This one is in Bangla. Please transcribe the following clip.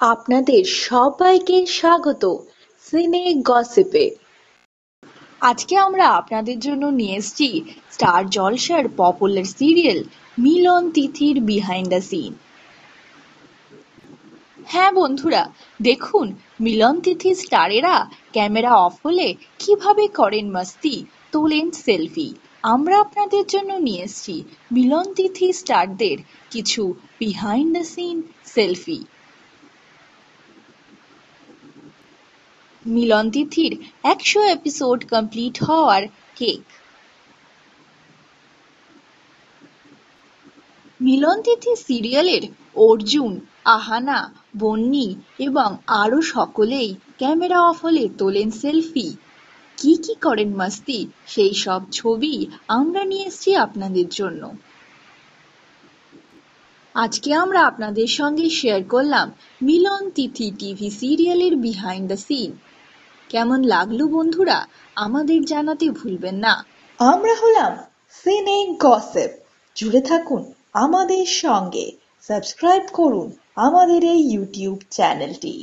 আপনাদের সবাইকে স্বাগত সিনে গসিপে। আজকে আমরা আপনাদের জন্য নিয়ে এসেছি স্টার জলসার পপুলার সিরিয়াল মিলন তিথির বিহাইন্ড দ্য সিন। হ্যাঁ বন্ধুরা, দেখুন মিলন তিথি স্টারেরা ক্যামেরা অফ হলে কিভাবে করেন মস্তি, তোলেন সেলফি। আমরা আপনাদের জন্য নিয়ে এসেছি মিলন তিথি স্টারদের কিছু বিহাইন্ড দ্য সিন সেলফি। মিলন তিথির ১০০ এপিসোড কমপ্লিট হওয়ার কেক। মিলন তিথি সিরিয়ালের অর্জুন, আহানা, বন্নি এবং আরও সকলেই ক্যামেরা অফ হলে তোলেন সেলফি। কি কি করেন মস্তি, সেই সব ছবি আমরা নিয়ে এসেছি আপনাদের জন্য। আজকে আমরা আপনাদের সঙ্গে শেয়ার করলাম মিলন তিথি টিভি সিরিয়ালের বিহাইন্ড দ্য সিন। কেমন লাগলো বন্ধুরা, আমাদের জানাতে ভুলবেন না। আমরা হলাম সিনে গসিপ। জুড়ে থাকুন আমাদের সঙ্গে, সাবস্ক্রাইব করুন আমাদের এই ইউটিউব চ্যানেলটি।